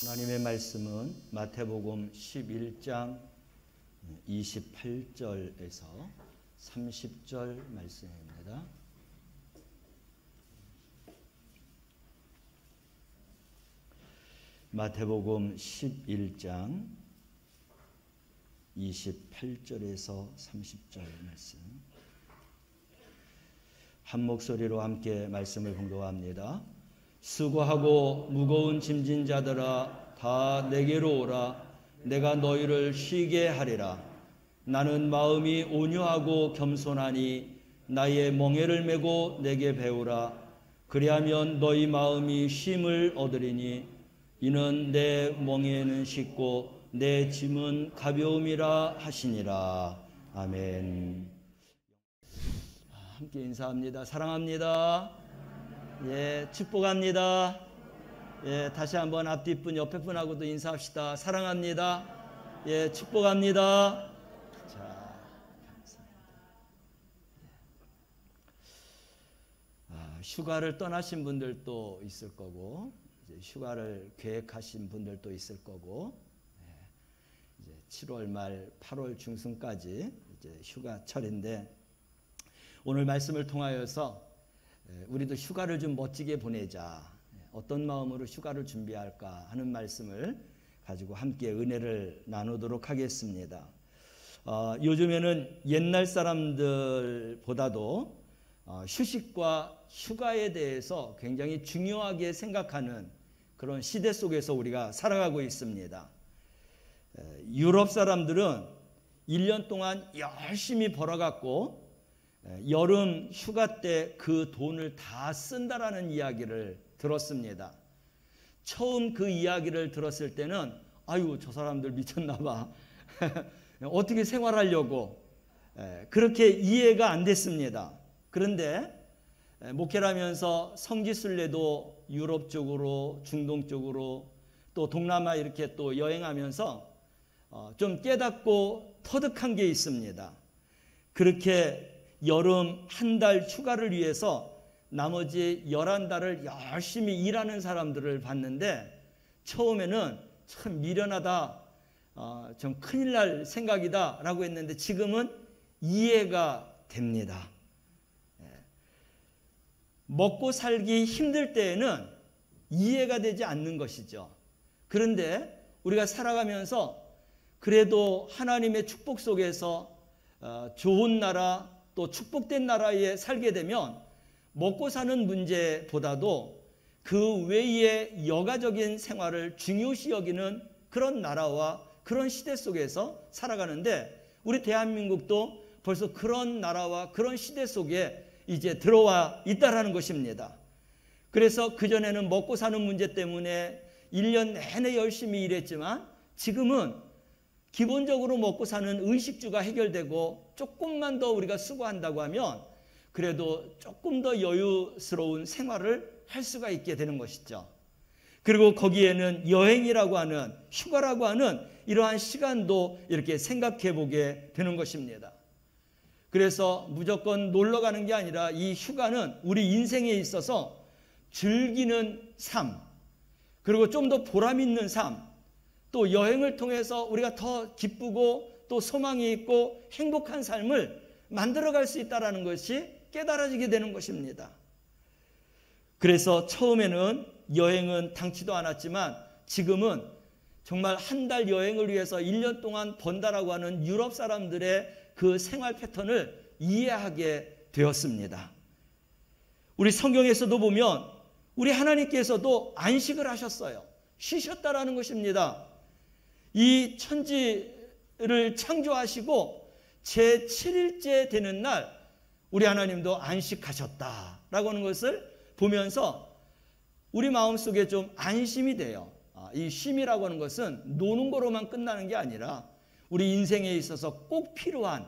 하나님의 말씀은 마태복음 11장 28절에서 30절 말씀입니다. 마태복음 11장 28절에서 30절 말씀. 한 목소리로 함께 말씀을 봉독합니다. 수고하고 무거운 짐진 자들아 다 내게로 오라. 내가 너희를 쉬게 하리라. 나는 마음이 온유하고 겸손하니 나의 멍에를 메고 내게 배우라. 그리하면 너희 마음이 쉼을 얻으리니 이는 내 멍에는 쉽고 내 짐은 가벼움이라 하시니라. 아멘. 함께 인사합니다. 사랑합니다. 예, 축복합니다. 예, 다시 한번 앞뒤 분 옆에 분하고도 인사합시다. 사랑합니다. 예, 축복합니다. 자, 감사합니다. 휴가를 떠나신 분들도 있을 거고, 이제 휴가를 계획하신 분들도 있을 거고, 이제 7월 말 8월 중순까지 이제 휴가철인데, 오늘 말씀을 통하여서 우리도 휴가를 좀 멋지게 보내자, 어떤 마음으로 휴가를 준비할까 하는 말씀을 가지고 함께 은혜를 나누도록 하겠습니다. 요즘에는 옛날 사람들보다도 휴식과 휴가에 대해서 굉장히 중요하게 생각하는 그런 시대 속에서 우리가 살아가고 있습니다. 유럽 사람들은 1년 동안 열심히 벌어갖고 여름 휴가 때 그 돈을 다 쓴다라는 이야기를 들었습니다. 처음 그 이야기를 들었을 때는 아유, 저 사람들 미쳤나 봐. 어떻게 생활하려고 그렇게 이해가 안 됐습니다. 그런데 목회를 하면서 성지순례도 유럽 쪽으로, 중동 쪽으로, 또 동남아 이렇게 또 여행하면서 좀 깨닫고 터득한 게 있습니다. 그렇게 여름 한 달 휴가를 위해서 나머지 11달을 열심히 일하는 사람들을 봤는데, 처음에는 참 미련하다, 좀 큰일 날 생각이다 라고 했는데 지금은 이해가 됩니다. 먹고 살기 힘들 때에는 이해가 되지 않는 것이죠. 그런데 우리가 살아가면서 그래도 하나님의 축복 속에서 좋은 나라, 또 축복된 나라에 살게 되면 먹고 사는 문제보다도 그 외의 여가적인 생활을 중요시 여기는 그런 나라와 그런 시대 속에서 살아가는데, 우리 대한민국도 벌써 그런 나라와 그런 시대 속에 이제 들어와 있다라는 것입니다. 그래서 그전에는 먹고 사는 문제 때문에 1년 내내 열심히 일했지만 지금은 기본적으로 먹고 사는 의식주가 해결되고 조금만 더 우리가 수고한다고 하면 그래도 조금 더 여유스러운 생활을 할 수가 있게 되는 것이죠. 그리고 거기에는 여행이라고 하는, 휴가라고 하는 이러한 시간도 이렇게 생각해 보게 되는 것입니다. 그래서 무조건 놀러 가는 게 아니라 이 휴가는 우리 인생에 있어서 즐기는 삶, 그리고 좀 더 보람 있는 삶, 또 여행을 통해서 우리가 더 기쁘고 또 소망이 있고 행복한 삶을 만들어갈 수 있다는 것이 깨달아지게 되는 것입니다. 그래서 처음에는 여행은 당치도 않았지만 지금은 정말 한 달 여행을 위해서 1년 동안 번다라고 하는 유럽 사람들의 그 생활 패턴을 이해하게 되었습니다. 우리 성경에서도 보면 우리 하나님께서도 안식을 하셨어요. 쉬셨다라는 것입니다. 이 천지를 창조하시고 제7일째 되는 날 우리 하나님도 안식하셨다라고 하는 것을 보면서 우리 마음속에 좀 안심이 돼요. 이 쉼이라고 하는 것은 노는 거로만 끝나는 게 아니라 우리 인생에 있어서 꼭 필요한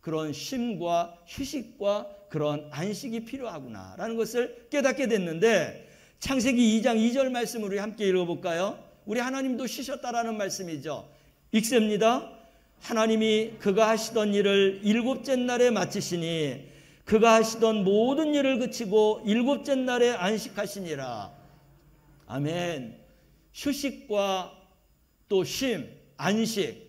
그런 쉼과 휴식과 그런 안식이 필요하구나라는 것을 깨닫게 됐는데, 창세기 2장 2절 말씀을 우리 함께 읽어볼까요? 우리 하나님도 쉬셨다라는 말씀이죠. 읽습니다. 하나님이 그가 하시던 일을 일곱째 날에 마치시니 그가 하시던 모든 일을 그치고 일곱째 날에 안식하시니라. 아멘. 휴식과 또 쉼, 안식,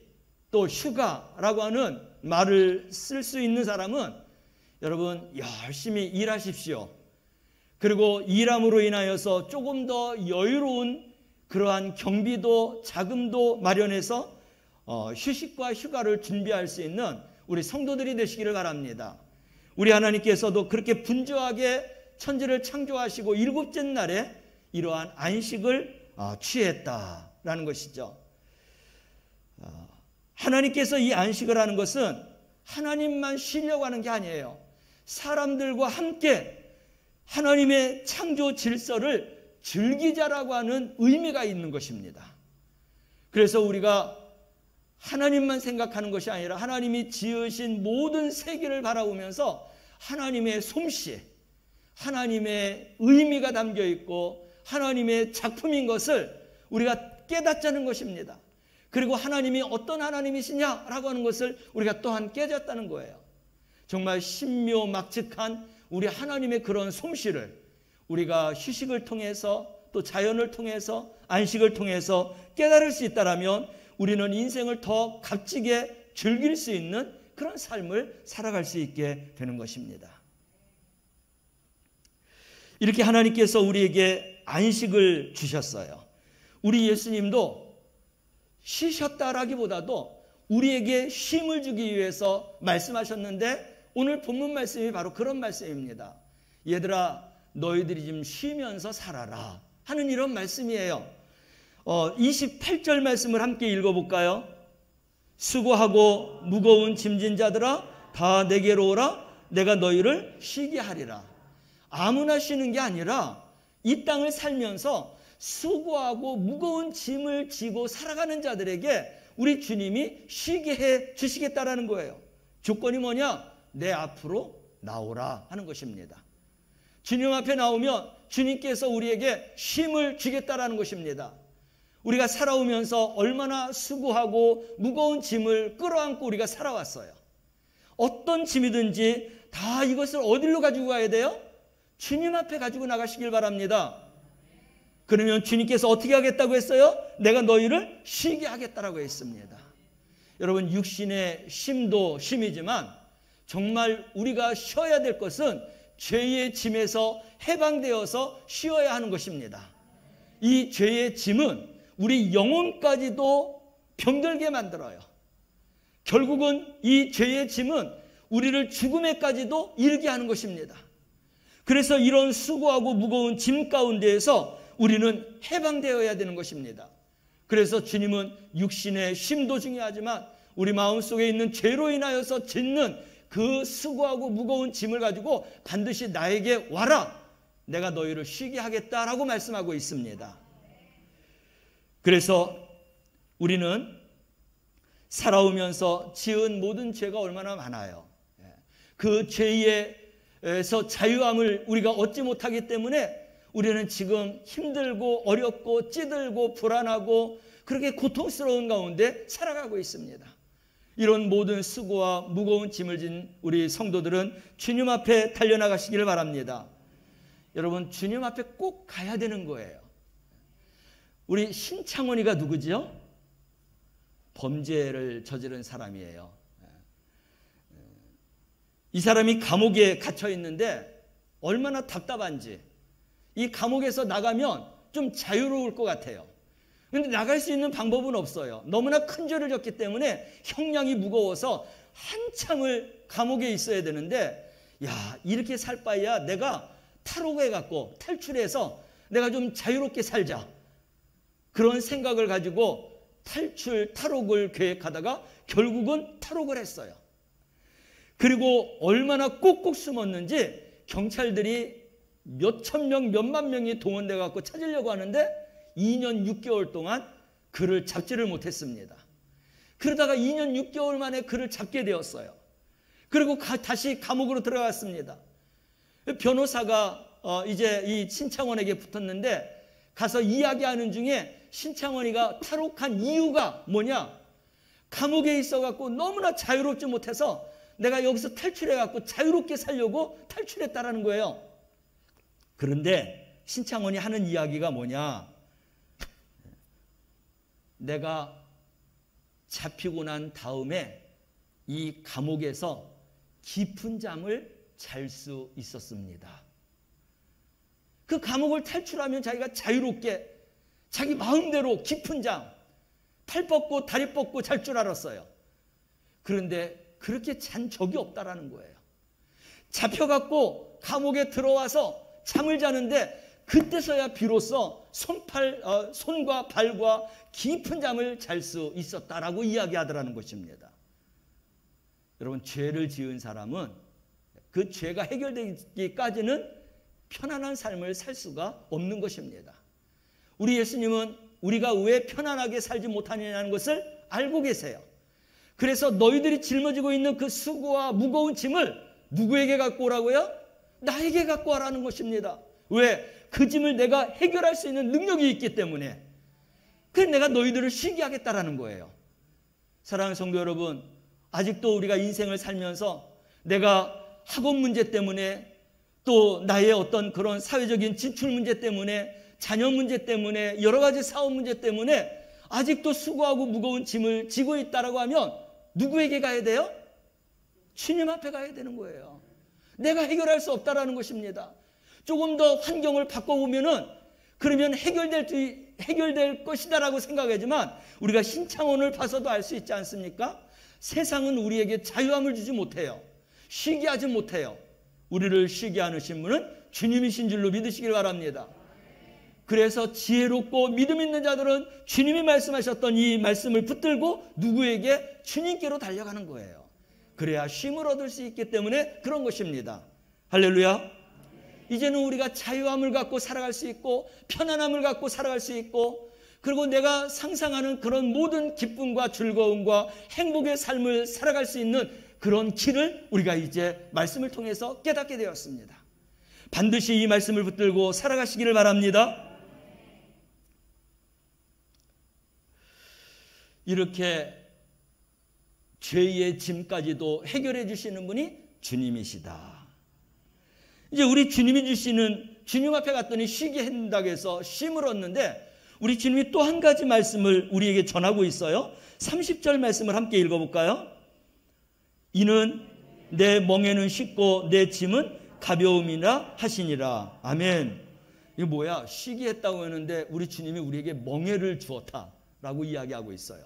또 휴가라고 하는 말을 쓸 수 있는 사람은 여러분 열심히 일하십시오. 그리고 일함으로 인하여서 조금 더 여유로운 그러한 경비도 자금도 마련해서 휴식과 휴가를 준비할 수 있는 우리 성도들이 되시기를 바랍니다. 우리 하나님께서도 그렇게 분주하게 천지를 창조하시고 일곱째 날에 이러한 안식을 취했다라는 것이죠. 하나님께서 이 안식을 하는 것은 하나님만 쉬려고 하는 게 아니에요. 사람들과 함께 하나님의 창조 질서를 즐기자라고 하는 의미가 있는 것입니다. 그래서 우리가 하나님만 생각하는 것이 아니라 하나님이 지으신 모든 세계를 바라보면서 하나님의 솜씨, 하나님의 의미가 담겨 있고 하나님의 작품인 것을 우리가 깨닫자는 것입니다. 그리고 하나님이 어떤 하나님이시냐라고 하는 것을 우리가 또한 깨닫다는 거예요. 정말 신묘막측한 우리 하나님의 그런 솜씨를 우리가 휴식을 통해서 또 자연을 통해서 안식을 통해서 깨달을 수 있다면 우리는 인생을 더 값지게 즐길 수 있는 그런 삶을 살아갈 수 있게 되는 것입니다. 이렇게 하나님께서 우리에게 안식을 주셨어요. 우리 예수님도 쉬셨다라기보다도 우리에게 쉼을 주기 위해서 말씀하셨는데 오늘 본문 말씀이 바로 그런 말씀입니다. 얘들아 너희들이 좀 쉬면서 살아라 하는 이런 말씀이에요. 28절 말씀을 함께 읽어볼까요? 수고하고 무거운 짐진 자들아 다 내게로 오라 내가 너희를 쉬게 하리라. 아무나 쉬는 게 아니라 이 땅을 살면서 수고하고 무거운 짐을 지고 살아가는 자들에게 우리 주님이 쉬게 해 주시겠다라는 거예요. 조건이 뭐냐? 내 앞으로 나오라 하는 것입니다. 주님 앞에 나오면 주님께서 우리에게 쉼을 주겠다라는 것입니다. 우리가 살아오면서 얼마나 수고하고 무거운 짐을 끌어안고 우리가 살아왔어요. 어떤 짐이든지 다 이것을 어디로 가지고 가야 돼요? 주님 앞에 가지고 나가시길 바랍니다. 그러면 주님께서 어떻게 하겠다고 했어요? 내가 너희를 쉬게 하겠다라고 했습니다. 여러분 육신의 쉼도 쉼이지만 정말 우리가 쉬어야 될 것은 죄의 짐에서 해방되어서 쉬어야 하는 것입니다. 이 죄의 짐은 우리 영혼까지도 병들게 만들어요. 결국은 이 죄의 짐은 우리를 죽음에까지도 이르게 하는 것입니다. 그래서 이런 수고하고 무거운 짐 가운데에서 우리는 해방되어야 되는 것입니다. 그래서 주님은 육신의 쉼도 중요하지만 우리 마음속에 있는 죄로 인하여서 짓는 그 수고하고 무거운 짐을 가지고 반드시 나에게 와라. 내가 너희를 쉬게 하겠다라고 말씀하고 있습니다. 그래서 우리는 살아오면서 지은 모든 죄가 얼마나 많아요. 그 죄에서 자유함을 우리가 얻지 못하기 때문에 우리는 지금 힘들고 어렵고 찌들고 불안하고 그렇게 고통스러운 가운데 살아가고 있습니다. 이런 모든 수고와 무거운 짐을 진 우리 성도들은 주님 앞에 달려나가시기를 바랍니다. 여러분 주님 앞에 꼭 가야 되는 거예요. 우리 신창원이가 누구죠? 범죄를 저지른 사람이에요. 이 사람이 감옥에 갇혀 있는데 얼마나 답답한지 이 감옥에서 나가면 좀 자유로울 것 같아요. 그런데 나갈 수 있는 방법은 없어요. 너무나 큰 죄를 졌기 때문에 형량이 무거워서 한참을 감옥에 있어야 되는데 야 이렇게 살 바에야 내가 탈옥해갖고 탈출해서 내가 좀 자유롭게 살자. 그런 생각을 가지고 탈옥을 계획하다가 결국은 탈옥을 했어요. 그리고 얼마나 꼭꼭 숨었는지 경찰들이 몇천 명, 몇만 명이 동원돼 갖고 찾으려고 하는데 2년 6개월 동안 그를 잡지를 못했습니다. 그러다가 2년 6개월 만에 그를 잡게 되었어요. 그리고 다시 감옥으로 들어갔습니다. 변호사가 이제 이 신창원에게 붙었는데 가서 이야기하는 중에 신창원이가 탈옥한 이유가 뭐냐? 감옥에 있어갖고 너무나 자유롭지 못해서 내가 여기서 탈출해갖고 자유롭게 살려고 탈출했다라는 거예요. 그런데 신창원이 하는 이야기가 뭐냐? 내가 잡히고 난 다음에 이 감옥에서 깊은 잠을 잘 수 있었습니다. 그 감옥을 탈출하면 자기가 자유롭게 자기 마음대로 깊은 잠, 팔 뻗고 다리 뻗고 잘 줄 알았어요. 그런데 그렇게 잔 적이 없다라는 거예요. 잡혀갖고 감옥에 들어와서 잠을 자는데 그때서야 비로소 손과 발과 깊은 잠을 잘 수 있었다라고 이야기하더라는 것입니다. 여러분, 죄를 지은 사람은 그 죄가 해결되기까지는 편안한 삶을 살 수가 없는 것입니다. 우리 예수님은 우리가 왜 편안하게 살지 못하느냐는 것을 알고 계세요. 그래서 너희들이 짊어지고 있는 그 수고와 무거운 짐을 누구에게 갖고 오라고요? 나에게 갖고 와라는 것입니다. 왜? 그 짐을 내가 해결할 수 있는 능력이 있기 때문에. 그래서 내가 너희들을 쉬게 하겠다라는 거예요. 사랑하는 성도 여러분, 아직도 우리가 인생을 살면서 내가 학업 문제 때문에 또 나의 어떤 그런 사회적인 진출 문제 때문에 자녀 문제 때문에 여러 가지 사업 문제 때문에 아직도 수고하고 무거운 짐을 지고 있다라고 하면 누구에게 가야 돼요? 주님 앞에 가야 되는 거예요. 내가 해결할 수 없다라는 것입니다. 조금 더 환경을 바꿔보면은 그러면 해결될 것이다라고 생각하지만 우리가 신창원을 봐서도 알 수 있지 않습니까? 세상은 우리에게 자유함을 주지 못해요. 쉬게 하지 못해요. 우리를 쉬게 하신 분은 주님이신 줄로 믿으시길 바랍니다. 그래서 지혜롭고 믿음 있는 자들은 주님이 말씀하셨던 이 말씀을 붙들고 누구에게? 주님께로 달려가는 거예요. 그래야 쉼을 얻을 수 있기 때문에 그런 것입니다. 할렐루야. 이제는 우리가 자유함을 갖고 살아갈 수 있고 편안함을 갖고 살아갈 수 있고 그리고 내가 상상하는 그런 모든 기쁨과 즐거움과 행복의 삶을 살아갈 수 있는 그런 길을 우리가 이제 말씀을 통해서 깨닫게 되었습니다. 반드시 이 말씀을 붙들고 살아가시기를 바랍니다. 이렇게 죄의 짐까지도 해결해 주시는 분이 주님이시다. 이제 우리 주님이 주시는, 주님 앞에 갔더니 쉬게 한다고 해서 쉼을 얻는데 우리 주님이 또 한 가지 말씀을 우리에게 전하고 있어요. 30절 말씀을 함께 읽어볼까요? 이는 내 멍에는 쉽고 내 짐은 가벼움이라 하시니라. 아멘. 이게 뭐야? 쉬게 했다고 하는데 우리 주님이 우리에게 멍에를 주었다라고 이야기하고 있어요.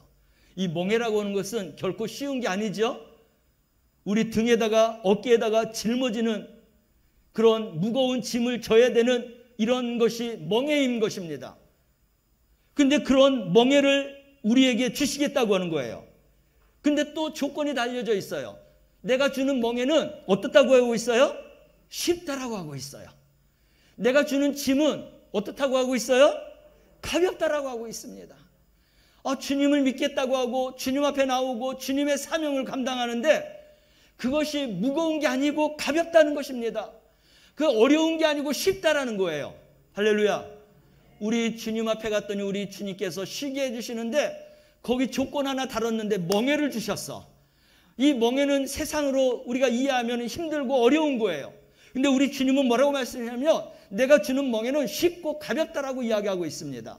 이 멍에라고 하는 것은 결코 쉬운 게 아니죠. 우리 등에다가 어깨에다가 짊어지는 그런 무거운 짐을 져야 되는 이런 것이 멍에인 것입니다. 근데 그런 멍에를 우리에게 주시겠다고 하는 거예요. 근데 또 조건이 달려져 있어요. 내가 주는 멍에는 어떻다고 하고 있어요? 쉽다라고 하고 있어요. 내가 주는 짐은 어떻다고 하고 있어요? 가볍다라고 하고 있습니다. 주님을 믿겠다고 하고 주님 앞에 나오고 주님의 사명을 감당하는데 그것이 무거운 게 아니고 가볍다는 것입니다. 그 어려운 게 아니고 쉽다라는 거예요. 할렐루야. 우리 주님 앞에 갔더니 우리 주님께서 쉬게 해주시는데 거기 조건 하나 달았는데 멍에를 주셨어. 이 멍에는 세상으로 우리가 이해하면 힘들고 어려운 거예요. 근데 우리 주님은 뭐라고 말씀하냐면 내가 주는 멍에는 쉽고 가볍다라고 이야기하고 있습니다.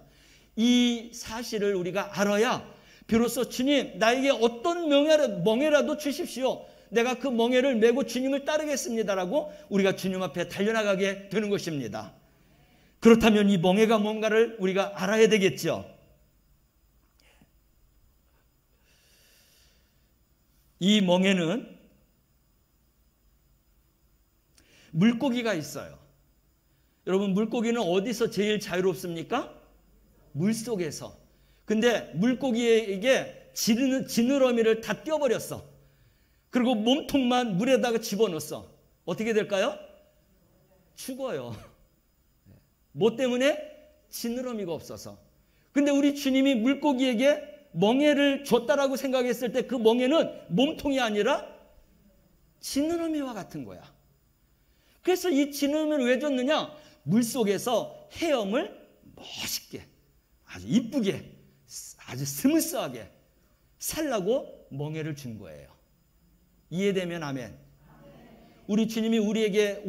이 사실을 우리가 알아야 비로소 주님 나에게 어떤 멍에라도 주십시오. 내가 그 멍에를 메고 주님을 따르겠습니다라고 우리가 주님 앞에 달려나가게 되는 것입니다. 그렇다면 이 멍에가 뭔가를 우리가 알아야 되겠죠. 이 멍에는 물고기가 있어요. 여러분, 물고기는 어디서 제일 자유롭습니까? 물속에서. 근데 물고기에게 지느러미를 다 떼어버렸어. 그리고 몸통만 물에다가 집어넣었어. 어떻게 될까요? 죽어요. 뭐 때문에? 지느러미가 없어서. 근데 우리 주님이 물고기에게 멍에를 줬다라고 생각했을 때 그 멍에는 몸통이 아니라 지느러미와 같은 거야. 그래서 이 지느러미를 왜 줬느냐? 물속에서 헤엄을 멋있게, 아주 이쁘게, 아주 스무스하게 살라고 멍에를 준 거예요. 이해되면 아멘. 우리 주님이 우리에게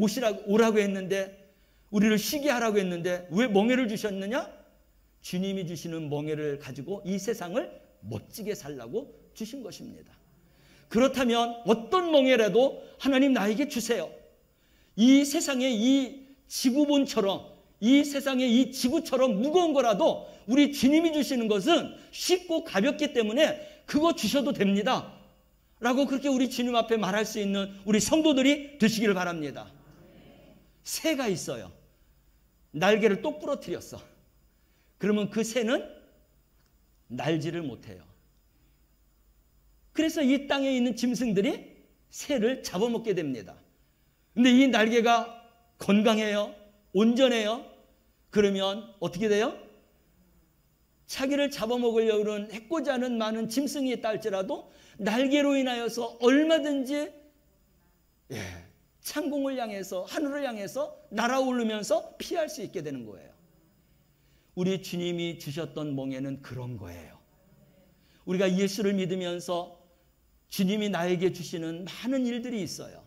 오라고 했는데 우리를 쉬게 하라고 했는데 왜 멍에를 주셨느냐? 주님이 주시는 멍에를 가지고 이 세상을 멋지게 살라고 주신 것입니다. 그렇다면 어떤 멍에라도 하나님 나에게 주세요. 이 세상의 이 지구본처럼, 이 세상의 이 지구처럼 무거운 거라도 우리 주님이 주시는 것은 쉽고 가볍기 때문에 그거 주셔도 됩니다 라고 그렇게 우리 주님 앞에 말할 수 있는 우리 성도들이 되시기를 바랍니다. 새가 있어요. 날개를 똑 부러뜨렸어. 그러면 그 새는 날지를 못해요. 그래서 이 땅에 있는 짐승들이 새를 잡아먹게 됩니다. 근데 이 날개가 건강해요? 온전해요? 그러면 어떻게 돼요? 자기를 잡아먹으려고 하는 해코지 않은 많은 짐승이 있다 할지라도 날개로 인하여서 얼마든지 창공을 향해서 하늘을 향해서 날아오르면서 피할 수 있게 되는 거예요. 우리 주님이 주셨던 멍에는 그런 거예요. 우리가 예수를 믿으면서 주님이 나에게 주시는 많은 일들이 있어요.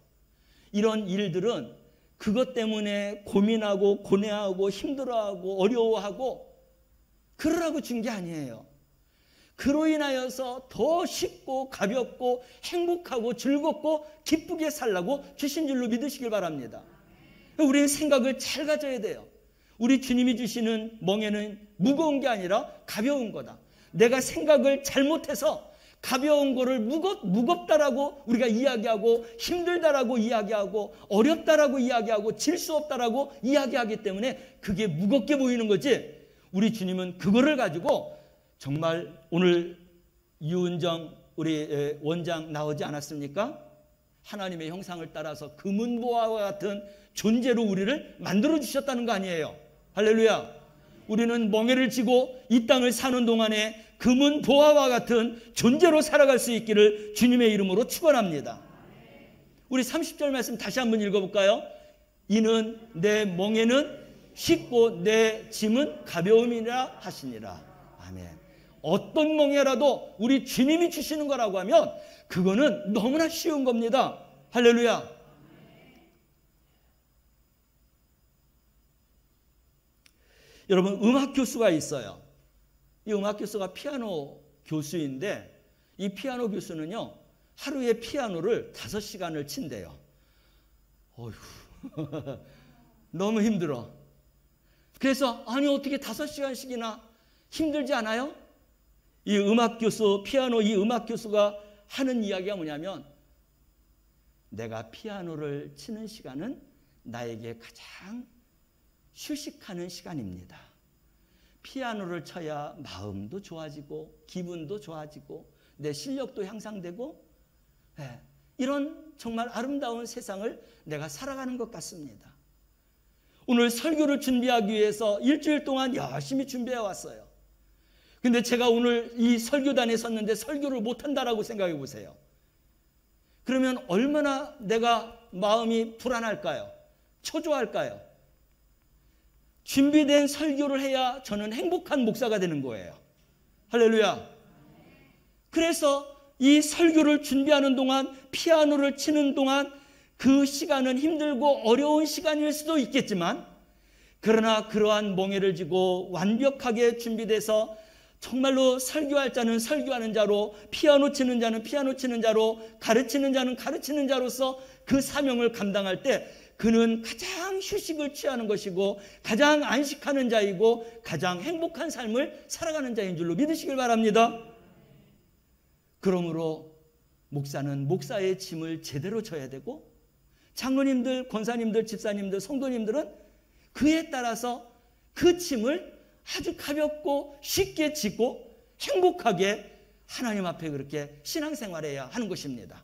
이런 일들은 그것 때문에 고민하고 고뇌하고 힘들어하고 어려워하고 그러라고 준 게 아니에요. 그로 인하여서 더 쉽고 가볍고 행복하고 즐겁고 기쁘게 살라고 주신 줄로 믿으시길 바랍니다. 우리는 생각을 잘 가져야 돼요. 우리 주님이 주시는 멍에는 무거운 게 아니라 가벼운 거다. 내가 생각을 잘못해서 가벼운 거를 무겁다라고 우리가 이야기하고 힘들다라고 이야기하고 어렵다라고 이야기하고 질 수 없다라고 이야기하기 때문에 그게 무겁게 보이는 거지. 우리 주님은 그거를 가지고 정말 오늘 유은정 우리 원장 나오지 않았습니까? 하나님의 형상을 따라서 금은보화와 같은 존재로 우리를 만들어 주셨다는 거 아니에요. 할렐루야. 우리는 멍에를 지고 이 땅을 사는 동안에 금은보화와 같은 존재로 살아갈 수 있기를 주님의 이름으로 축원합니다. 우리 30절 말씀 다시 한번 읽어볼까요? 이는 내 멍에는 쉽고 내 짐은 가벼움이라 하시니라. 아멘. 어떤 멍에라도 우리 주님이 주시는 거라고 하면 그거는 너무나 쉬운 겁니다. 할렐루야. 여러분, 음악 교수가 있어요. 이 음악 교수가 피아노 교수인데 이 피아노 교수는요 하루에 피아노를 5시간을 친대요. 어휴, 너무 힘들어. 그래서 아니 어떻게 5시간씩이나 힘들지 않아요? 이 음악 교수, 피아노 이 음악 교수가 하는 이야기가 뭐냐면 내가 피아노를 치는 시간은 나에게 가장 휴식하는 시간입니다. 피아노를 쳐야 마음도 좋아지고 기분도 좋아지고 내 실력도 향상되고 이런 정말 아름다운 세상을 내가 살아가는 것 같습니다. 오늘 설교를 준비하기 위해서 일주일 동안 열심히 준비해 왔어요. 근데 제가 오늘 이 설교단에 섰는데 설교를 못한다라고 생각해 보세요. 그러면 얼마나 내가 마음이 불안할까요? 초조할까요? 준비된 설교를 해야 저는 행복한 목사가 되는 거예요. 할렐루야. 그래서 이 설교를 준비하는 동안 피아노를 치는 동안 그 시간은 힘들고 어려운 시간일 수도 있겠지만 그러나 그러한 멍에를 지고 완벽하게 준비돼서 정말로 설교할 자는 설교하는 자로 피아노 치는 자는 피아노 치는 자로 가르치는 자는 가르치는 자로서 그 사명을 감당할 때 그는 가장 휴식을 취하는 것이고 가장 안식하는 자이고 가장 행복한 삶을 살아가는 자인 줄로 믿으시길 바랍니다. 그러므로 목사는 목사의 짐을 제대로 져야 되고 장로님들, 권사님들, 집사님들, 성도님들은 그에 따라서 그 짐을 아주 가볍고 쉽게 지고 행복하게 하나님 앞에 그렇게 신앙생활해야 하는 것입니다.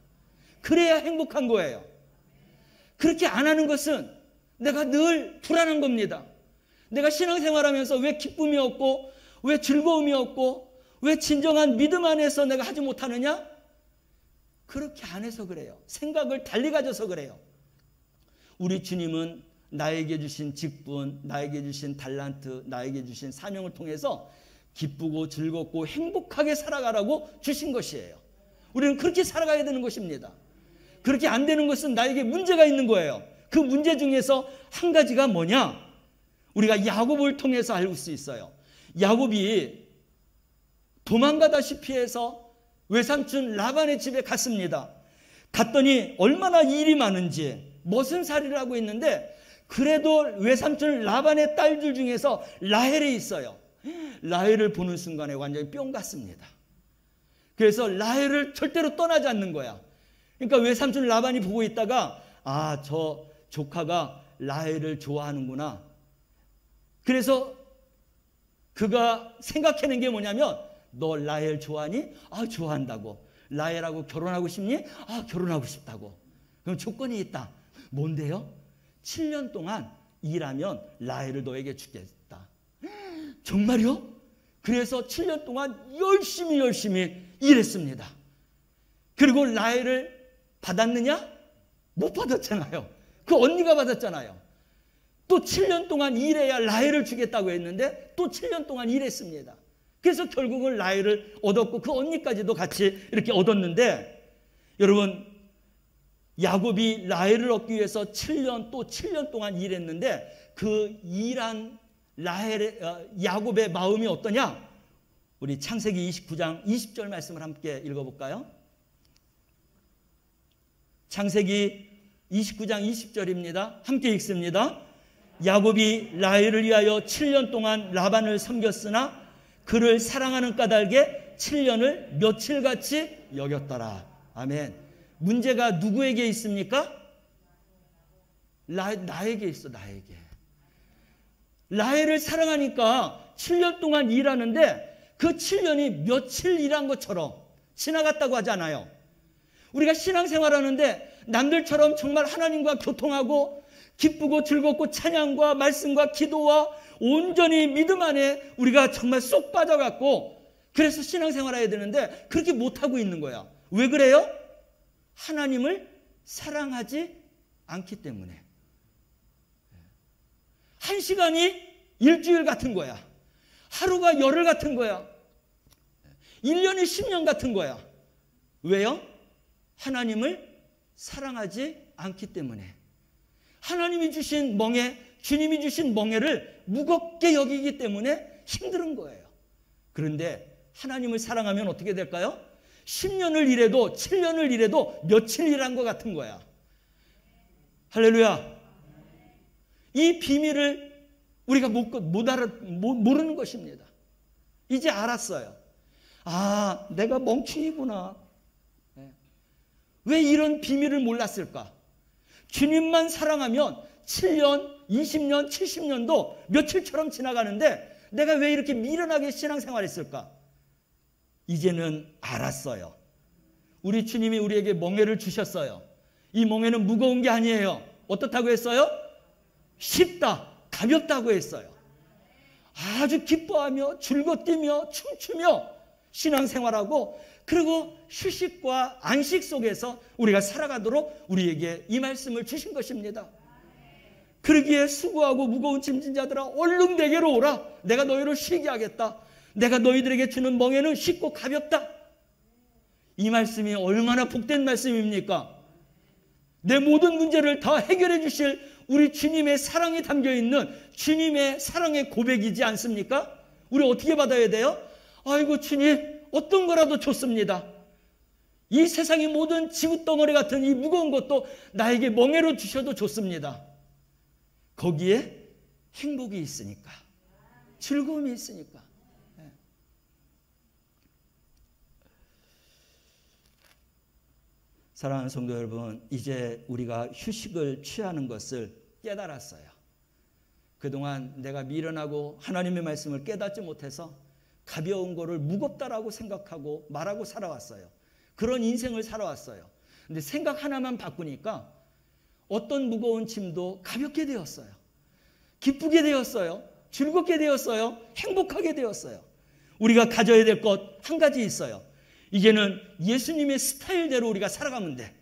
그래야 행복한 거예요. 그렇게 안 하는 것은 내가 늘 불안한 겁니다. 내가 신앙생활하면서 왜 기쁨이 없고 왜 즐거움이 없고 왜 진정한 믿음 안에서 내가 하지 못하느냐? 그렇게 안 해서 그래요. 생각을 달리 가져서 그래요. 우리 주님은 나에게 주신 직분, 나에게 주신 달란트, 나에게 주신 사명을 통해서 기쁘고 즐겁고 행복하게 살아가라고 주신 것이에요. 우리는 그렇게 살아가야 되는 것입니다. 그렇게 안 되는 것은 나에게 문제가 있는 거예요. 그 문제 중에서 한 가지가 뭐냐? 우리가 야고보를 통해서 알 수 있어요. 야곱이 도망가다시피 해서 외삼촌 라반의 집에 갔습니다. 갔더니 얼마나 일이 많은지 머슴살이를 하고 있는데, 그래도 외삼촌 라반의 딸들 중에서 라헬이 있어요. 라헬을 보는 순간에 완전히 뿅 갔습니다. 그래서 라헬을 절대로 떠나지 않는 거야. 그러니까 외삼촌 라반이 보고 있다가, 아, 저 조카가 라헬을 좋아하는구나. 그래서 그가 생각하는 게 뭐냐면, 너 라헬 좋아하니? 아, 좋아한다고. 라헬하고 결혼하고 싶니? 아, 결혼하고 싶다고. 그럼 조건이 있다. 뭔데요? 7년 동안 일하면 라헬을 너에게 주겠다. 정말요? 그래서 7년 동안 열심히 일했습니다. 그리고 라헬을 받았느냐? 못 받았잖아요. 그 언니가 받았잖아요. 또 7년 동안 일해야 라헬을 주겠다고 했는데 또 7년 동안 일했습니다. 그래서 결국은 라헬을 얻었고 그 언니까지도 같이 이렇게 얻었는데, 여러분, 야곱이 라헬을 얻기 위해서 7년 동안 일했는데, 그 일한 야곱의 마음이 어떠냐? 우리 창세기 29장 20절 말씀을 함께 읽어볼까요? 창세기 29장 20절입니다. 함께 읽습니다. 야곱이 라헬을 위하여 7년 동안 라반을 섬겼으나 그를 사랑하는 까닭에 7년을 며칠같이 여겼더라. 아멘. 문제가 누구에게 있습니까? 나에게 있어. 나에게. 라헬을 사랑하니까 7년 동안 일하는데 그 7년이 며칠 일한 것처럼 지나갔다고 하잖아요. 우리가 신앙생활하는데 남들처럼 정말 하나님과 교통하고 기쁘고 즐겁고 찬양과 말씀과 기도와 온전히 믿음 안에 우리가 정말 쏙 빠져갖고 그래서 신앙생활해야 되는데 그렇게 못하고 있는 거야. 왜 그래요? 하나님을 사랑하지 않기 때문에. 한 시간이 일주일 같은 거야. 하루가 열흘 같은 거야. 1년이 10년 같은 거야. 왜요? 하나님을 사랑하지 않기 때문에. 하나님이 주신 멍에, 주님이 주신 멍에를 무겁게 여기기 때문에 힘든 거예요. 그런데 하나님을 사랑하면 어떻게 될까요? 10년을 일해도 7년을 일해도 며칠 일한 것 같은 거야. 할렐루야. 이 비밀을 우리가 모르는 것입니다. 이제 알았어요. 아, 내가 멍충이구나. 왜 이런 비밀을 몰랐을까? 주님만 사랑하면 7년, 20년, 70년도 며칠처럼 지나가는데 내가 왜 이렇게 미련하게 신앙생활했을까? 이제는 알았어요. 우리 주님이 우리에게 멍에를 주셨어요. 이 멍에는 무거운 게 아니에요. 어떻다고 했어요? 쉽다, 가볍다고 했어요. 아주 기뻐하며 즐겁디며 춤추며 신앙생활하고, 그리고 휴식과 안식 속에서 우리가 살아가도록 우리에게 이 말씀을 주신 것입니다. 그러기에 수고하고 무거운 짐진 자들아 얼른 내게로 오라. 내가 너희를 쉬게 하겠다. 내가 너희들에게 주는 멍에는 쉽고 가볍다. 이 말씀이 얼마나 복된 말씀입니까? 내 모든 문제를 다 해결해 주실 우리 주님의 사랑이 담겨있는 주님의 사랑의 고백이지 않습니까? 우리 어떻게 받아야 돼요? 아이고 주님, 어떤 거라도 좋습니다. 이 세상의 모든 지구덩어리 같은 이 무거운 것도 나에게 멍에로 주셔도 좋습니다. 거기에 행복이 있으니까, 즐거움이 있으니까. 사랑하는 성도 여러분, 이제 우리가 휴식을 취하는 것을 깨달았어요. 그동안 내가 미련하고 하나님의 말씀을 깨닫지 못해서 가벼운 거를 무겁다라고 생각하고 말하고 살아왔어요. 그런 인생을 살아왔어요. 근데 생각 하나만 바꾸니까 어떤 무거운 짐도 가볍게 되었어요. 기쁘게 되었어요. 즐겁게 되었어요. 행복하게 되었어요. 우리가 가져야 될 것 한 가지 있어요. 이제는 예수님의 스타일대로 우리가 살아가면 돼.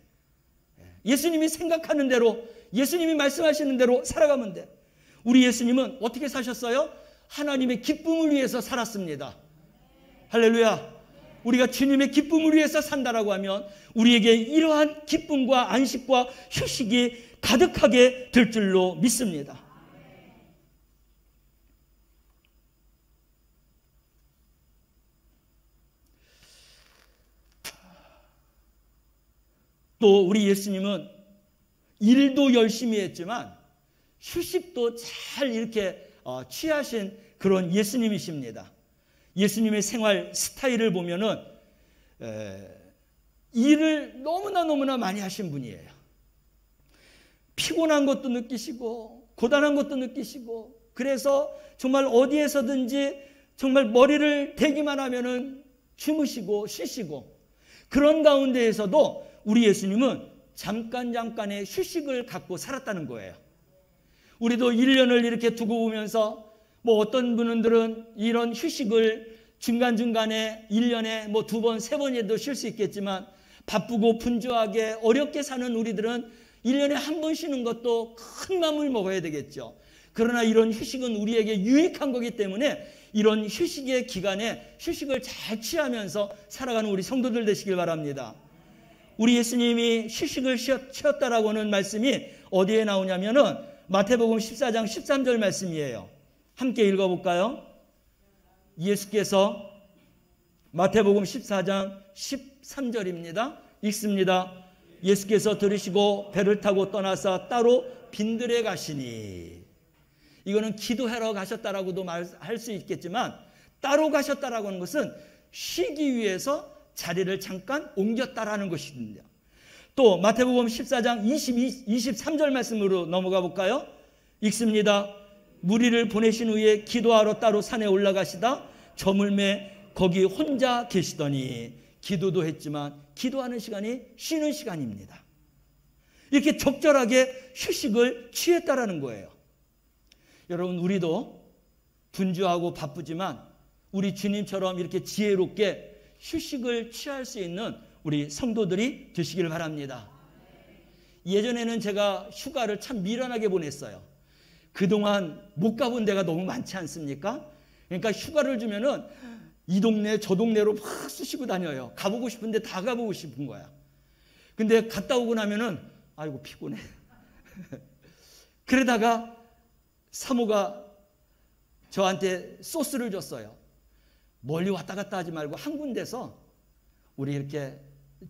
예수님이 생각하는 대로, 예수님이 말씀하시는 대로 살아가면 돼. 우리 예수님은 어떻게 사셨어요? 하나님의 기쁨을 위해서 살았습니다. 할렐루야. 우리가 주님의 기쁨을 위해서 산다라고 하면 우리에게 이러한 기쁨과 안식과 휴식이 가득하게 될 줄로 믿습니다. 또 우리 예수님은 일도 열심히 했지만 휴식도 잘 이렇게 취하신 그런 예수님이십니다. 예수님의 생활 스타일을 보면은 일을 너무나 많이 하신 분이에요. 피곤한 것도 느끼시고 고단한 것도 느끼시고, 그래서 정말 어디에서든지 정말 머리를 대기만 하면은 주무시고 쉬시고, 그런 가운데에서도 우리 예수님은 잠깐의 휴식을 갖고 살았다는 거예요. 우리도 1년을 이렇게 두고 보면서 뭐 어떤 분들은 이런 휴식을 중간중간에 1년에 뭐 2번, 3번에도 쉴 수 있겠지만, 바쁘고 분주하게 어렵게 사는 우리들은 1년에 한 번 쉬는 것도 큰 마음을 먹어야 되겠죠. 그러나 이런 휴식은 우리에게 유익한 거기 때문에 이런 휴식의 기간에 휴식을 잘 취하면서 살아가는 우리 성도들 되시길 바랍니다. 우리 예수님이 휴식을 쉬었다라고 하는 말씀이 어디에 나오냐면은 마태복음 14장 13절 말씀이에요. 함께 읽어볼까요? 예수께서 마태복음 14장 13절입니다. 읽습니다. 예수께서 들으시고 배를 타고 떠나서 따로 빈들에 가시니, 이거는 기도하러 가셨다라고도 말할 수 있겠지만, 따로 가셨다라고 하는 것은 쉬기 위해서 자리를 잠깐 옮겼다라는 것입니다. 또 마태복음 14장 23절 말씀으로 넘어가 볼까요? 읽습니다. 무리를 보내신 후에 기도하러 따로 산에 올라가시다 저물매 거기 혼자 계시더니, 기도도 했지만 기도하는 시간이 쉬는 시간입니다. 이렇게 적절하게 휴식을 취했다라는 거예요. 여러분, 우리도 분주하고 바쁘지만 우리 주님처럼 이렇게 지혜롭게 휴식을 취할 수 있는 우리 성도들이 되시길 바랍니다. 예전에는 제가 휴가를 참 미련하게 보냈어요. 그동안 못 가본 데가 너무 많지 않습니까? 그러니까 휴가를 주면은 이 동네 저 동네로 막 쑤시고 다녀요. 가보고 싶은데 다 가보고 싶은 거야. 근데 갔다 오고 나면은 아이고 피곤해. 그러다가 사모가 저한테 소스를 줬어요. 멀리 왔다 갔다 하지 말고 한 군데서 우리 이렇게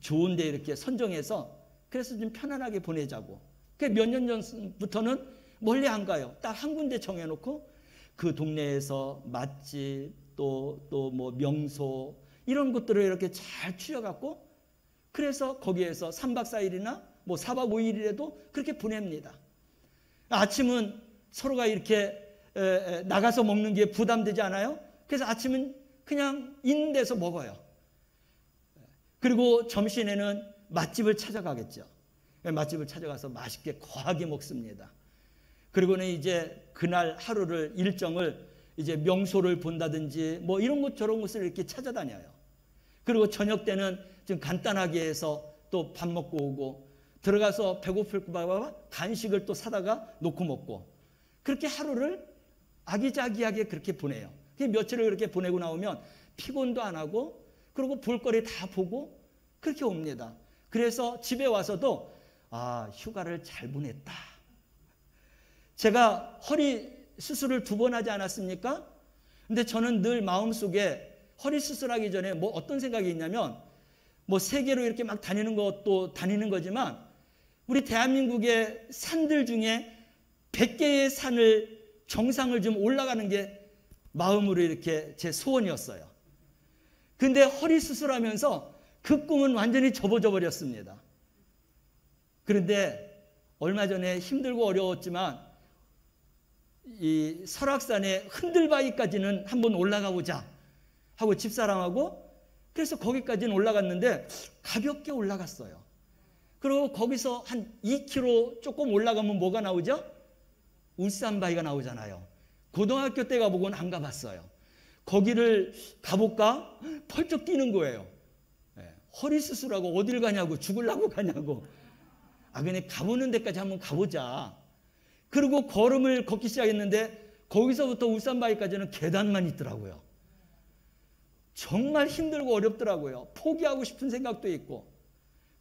좋은 데 이렇게 선정해서 그래서 좀 편안하게 보내자고. 몇 년 전부터는 멀리 안 가요. 딱 한 군데 정해놓고 그 동네에서 맛집 또 뭐 명소 이런 것들을 이렇게 잘 추려갖고, 그래서 거기에서 3박 4일이나 뭐 4박 5일이라도 그렇게 보냅니다. 아침은 서로가 이렇게 나가서 먹는 게 부담되지 않아요? 그래서 아침은 그냥 있는 데서 먹어요. 그리고 점심에는 맛집을 찾아가겠죠. 맛집을 찾아가서 맛있게 거하게 먹습니다. 그리고는 이제 그날 하루를 일정을 이제 명소를 본다든지 뭐 이런 것 저런 것을 이렇게 찾아다녀요. 그리고 저녁 때는 좀 간단하게 해서 또 밥 먹고 오고, 들어가서 배고플까 간식을 또 사다가 놓고 먹고, 그렇게 하루를 아기자기하게 그렇게 보내요. 며칠을 그렇게 보내고 나오면 피곤도 안 하고, 그리고 볼거리 다 보고 그렇게 옵니다. 그래서 집에 와서도 휴가를 잘 보냈다. 제가 허리 수술을 2번 하지 않았습니까? 근데 저는 늘 마음속에 허리 수술하기 전에 뭐 어떤 생각이 있냐면, 뭐 세계로 이렇게 막 다니는 것도 다니는 거지만 우리 대한민국의 산들 중에 100개의 산을 정상을 좀 올라가는 게 마음으로 이렇게 제 소원이었어요. 근데 허리 수술하면서 그 꿈은 완전히 접어져 버렸습니다. 그런데 얼마 전에 힘들고 어려웠지만 이 설악산의 흔들바위까지는 한번 올라가 보자 하고 집사람하고, 그래서 거기까지는 올라갔는데 가볍게 올라갔어요. 그리고 거기서 한 2km 조금 올라가면 뭐가 나오죠? 울산바위가 나오잖아요. 고등학교 때 가보고는 안 가봤어요. 거기를 가볼까? 펄쩍 뛰는 거예요. 허리 수술하고 어딜 가냐고, 죽으려고 가냐고. 그냥 가보는 데까지 한번 가보자. 그리고 걸음을 걷기 시작했는데 거기서부터 울산바위까지는 계단만 있더라고요. 정말 힘들고 어렵더라고요. 포기하고 싶은 생각도 있고.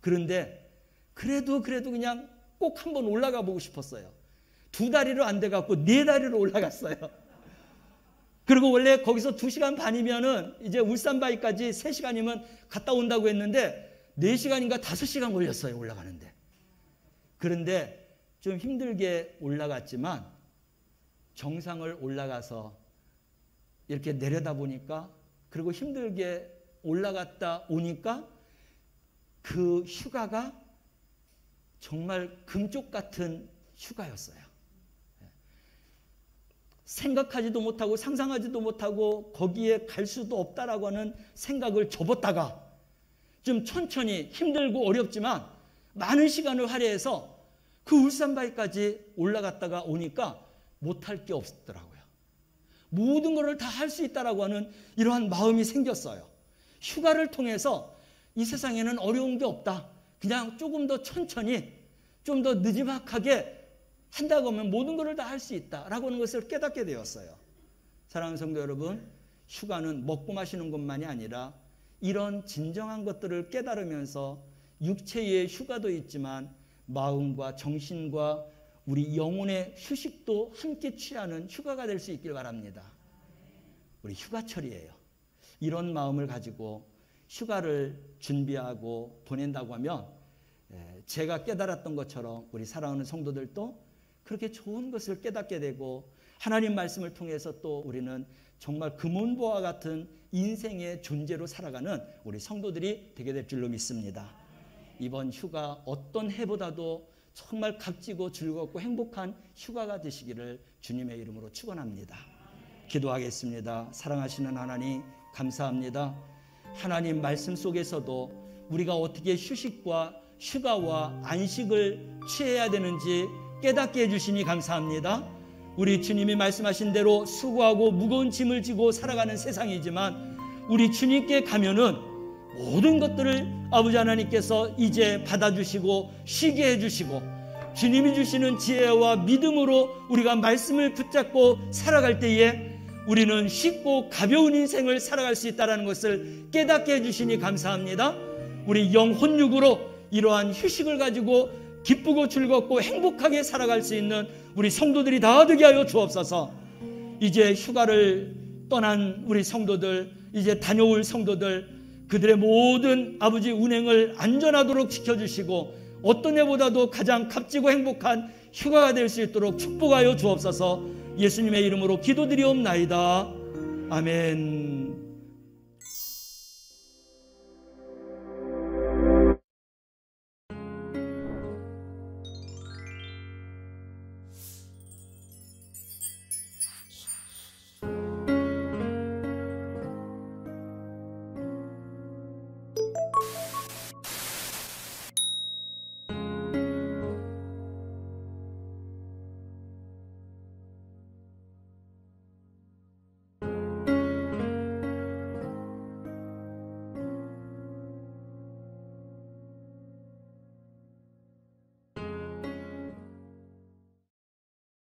그런데 그래도 그냥 꼭 한번 올라가 보고 싶었어요. 2다리로 안 돼갖고 4다리로 올라갔어요. 그리고 원래 거기서 2시간 반이면은 이제 울산바위까지 3시간이면 갔다 온다고 했는데 4시간인가 5시간 걸렸어요, 올라가는데. 그런데 좀 힘들게 올라갔지만 정상을 올라가서 이렇게 내려다 보니까, 그리고 힘들게 올라갔다 오니까 그 휴가가 정말 금쪽 같은 휴가였어요. 생각하지도 못하고 상상하지도 못하고 거기에 갈 수도 없다라고 하는 생각을 접었다가 좀 천천히 힘들고 어렵지만 많은 시간을 할애해서 그 울산바위까지 올라갔다가 오니까 못할 게 없더라고요. 모든 것을 다 할 수 있다라고 하는 이러한 마음이 생겼어요. 휴가를 통해서 이 세상에는 어려운 게 없다. 그냥 조금 더 천천히, 좀 더 느지막하게 한다고 하면 모든 것을 다 할 수 있다라고 하는 것을 깨닫게 되었어요. 사랑하는 성도 여러분, 휴가는 먹고 마시는 것만이 아니라 이런 진정한 것들을 깨달으면서 육체의 휴가도 있지만 마음과 정신과 우리 영혼의 휴식도 함께 취하는 휴가가 될 수 있길 바랍니다. 우리 휴가철이에요. 이런 마음을 가지고 휴가를 준비하고 보낸다고 하면 제가 깨달았던 것처럼 우리 사랑하는 성도들도 그렇게 좋은 것을 깨닫게 되고 하나님 말씀을 통해서 또 우리는 정말 금은보와 같은 인생의 존재로 살아가는 우리 성도들이 되게 될 줄로 믿습니다. 이번 휴가 어떤 해보다도 정말 값지고 즐겁고 행복한 휴가가 되시기를 주님의 이름으로 축원합니다. 기도하겠습니다. 사랑하시는 하나님, 감사합니다. 하나님 말씀 속에서도 우리가 어떻게 휴식과 휴가와 안식을 취해야 되는지 깨닫게 해주시니 감사합니다. 우리 주님이 말씀하신 대로 수고하고 무거운 짐을 지고 살아가는 세상이지만 우리 주님께 가면은 모든 것들을 아버지 하나님께서 이제 받아주시고 쉬게 해주시고 주님이 주시는 지혜와 믿음으로 우리가 말씀을 붙잡고 살아갈 때에 우리는 쉽고 가벼운 인생을 살아갈 수 있다는 것을 깨닫게 해주시니 감사합니다. 우리 영혼육으로 이러한 휴식을 가지고 기쁘고 즐겁고 행복하게 살아갈 수 있는 우리 성도들이 다 되게 하여 주옵소서. 이제 휴가를 떠난 우리 성도들, 이제 다녀올 성도들, 그들의 모든 아버지 운행을 안전하도록 지켜주시고 어떤 해보다도 가장 값지고 행복한 휴가가 될 수 있도록 축복하여 주옵소서. 예수님의 이름으로 기도드리옵나이다. 아멘.